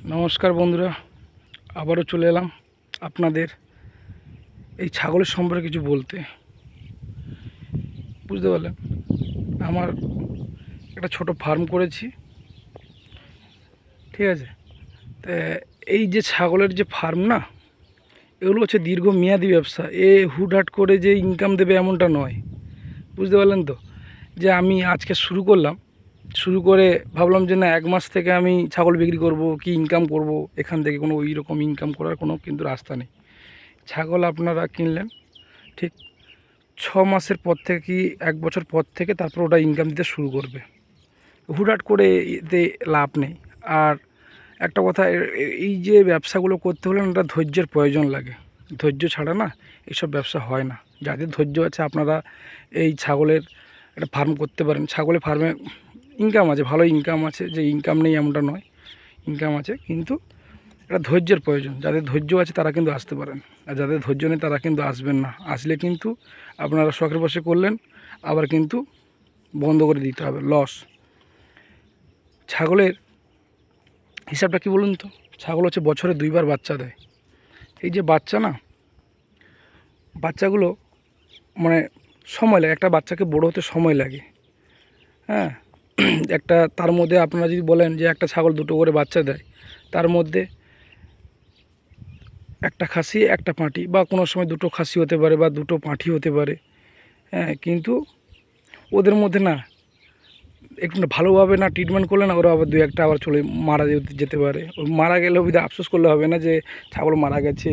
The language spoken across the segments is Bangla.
নমস্কার বন্ধুরা, আবারও চলে এলাম আপনাদের এই ছাগলের সম্পর্কে কিছু বলতে। বুঝতে পারলেন, আমার একটা ছোট ফার্ম করেছি, ঠিক আছে। তো এই যে ছাগলের যে ফার্ম না, এগুলো হচ্ছে দীর্ঘমেয়াদী ব্যবসা। হুটহাট করে যে ইনকাম দেবে এমনটা নয়। বুঝতে পারলেন তো, যে আমি আজকে শুরু করলাম, শুরু করে ভাবলাম যে না 1 মাস থেকে আমি ছাগল বিক্রি করব কি ইনকাম করব, এখান থেকে কোনো ওই রকম ইনকাম করার কোনো কিন্তু রাস্তা নেই। ছাগল আপনারা কিনলেন, ঠিক 6 মাসের পর থেকে কি 1 বছর পর থেকে তারপর ওটা ইনকাম দিতে শুরু করবে। হুটহাট করে এতে লাভ নেই। আর একটা কথা, এই যে ব্যবসাগুলো করতে হলে একটা ধৈর্যের প্রয়োজন লাগে। ধৈর্য ছাড়া না এইসব ব্যবসা হয় না। যাদের ধৈর্য আছে আপনারা এই ছাগলের একটা ফার্ম করতে পারেন। ছাগলের ফার্মে ইনকাম আছে, ভালো ইনকাম আছে, যে ইনকাম নেই এমনটা নয়, ইনকাম আছে, কিন্তু একটা ধৈর্যের প্রয়োজন। যাদের ধৈর্য আছে তারা কিন্তু আসতে পারেন, আর যাদের ধৈর্য নেই তারা কিন্তু আসবেন না। আসলে কিন্তু আপনারা শখের বশে করলেন, আবার কিন্তু বন্ধ করে দিতে হবে, লস। ছাগলের হিসাবটা কি বলুন তো? ছাগল হচ্ছে বছরে 2বার বাচ্চা দেয়। এই যে বাচ্চা না, বাচ্চাগুলো মানে সময় লাগে, একটা বাচ্চাকে বড় হতে সময় লাগে। হ্যাঁ, একটা তার মধ্যে আপনারা যদি বলেন যে একটা ছাগল 2টো করে বাচ্চা দেয়, তার মধ্যে একটা খাসি একটা পাঁঠি, বা কোনো সময় 2টো খাসি হতে পারে বা 2টো পাঁঠি হতে পারে। হ্যাঁ, কিন্তু ওদের মধ্যে না একটু ভালোভাবে না ট্রিটমেন্ট করলে না, ওরা আবার 2-1টা আবার চলে মারা যেতে পারে। ও মারা গেলেও বিধা আফসোস করলে হবে না যে ছাগল মারা গেছে,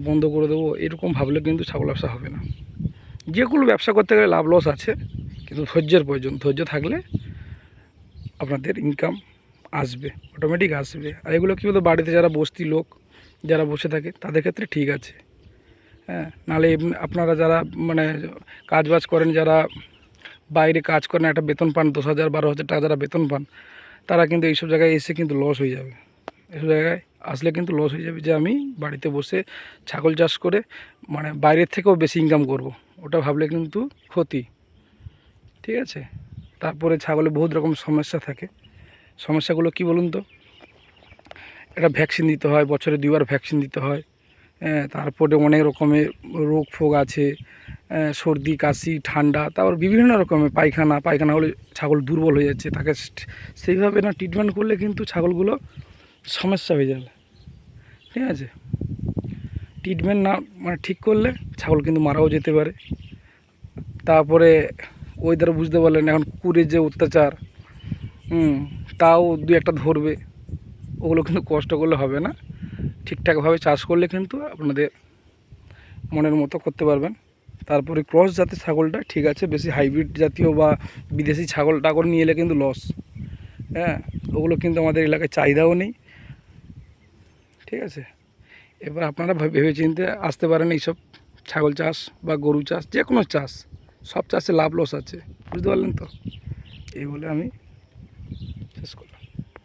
বন্ধ করে দেবো, এরকম ভাবলে কিন্তু ছাগল ব্যবসা হবে না। যে কোনো ব্যবসা করতে গেলে লাভ লস আছে, কিন্তু ধৈর্যের প্রয়োজন। ধৈর্য থাকলে আপনাদের ইনকাম আসবে, অটোমেটিক আসবে। আর এগুলো কী বলতো, বাড়িতে যারা বস্তি লোক যারা বসে থাকে তাদের ক্ষেত্রে ঠিক আছে। হ্যাঁ, নাহলে আপনারা যারা মানে কাজবাজ করেন, যারা বাইরে কাজ করেন, একটা বেতন পান 10,000 12,000 টাকা যারা বেতন পান, তারা কিন্তু এইসব জায়গায় এসে কিন্তু লস হয়ে যাবে। এসব জায়গায় আসলে কিন্তু লস হয়ে যাবে, যে আমি বাড়িতে বসে ছাগল চাষ করে মানে বাইরের থেকেও বেশি ইনকাম করব, ওটা ভাবলে কিন্তু ক্ষতি, ঠিক আছে। তারপরে ছাগলে বহুত রকম সমস্যা থাকে। সমস্যাগুলো কি বলুন তো? একটা ভ্যাকসিন দিতে হয়, বছরে 2বার ভ্যাকসিন দিতে হয়। তারপরে অনেক রকমের রোগ ফোগ আছে, সর্দি কাশি ঠান্ডা, তারপর বিভিন্ন রকমের পায়খানা হলে ছাগল দুর্বল হয়ে যাচ্ছে, তাকে সেইভাবে না ট্রিটমেন্ট করলে কিন্তু ছাগলগুলো সমস্যা হয়ে যাবে, ঠিক আছে। ট্রিটমেন্ট না মানে ঠিক করলে ছাগল কিন্তু মারাও যেতে পারে। তারপরে ওয়েদার বুঝতে পারলেন, এখন কুকুরের যে অত্যাচার, তাও 2-1টা ধরবে, ওগুলো কিন্তু কষ্ট করলে হবে না। ঠিকঠাকভাবে চাষ করলে কিন্তু আপনাদের মনের মতো করতে পারবেন। তারপরে ক্রস জাতের ছাগলটা ঠিক আছে, বেশি হাইব্রিড জাতীয় বা বিদেশি ছাগল টাগল নিয়ে এলে কিন্তু লস। হ্যাঁ, ওগুলো কিন্তু আমাদের এলাকায় চাহিদাও নেই, ঠিক আছে। এবার আপনারা ভেবে চিনতে আসতে পারেন এইসব ছাগল চাষ বা গরু চাষ, যে কোনো চাষ, সব চাষে লাভ লস আছে। বুঝতে পারলেন তো? এই বলে আমি শেষ করলাম।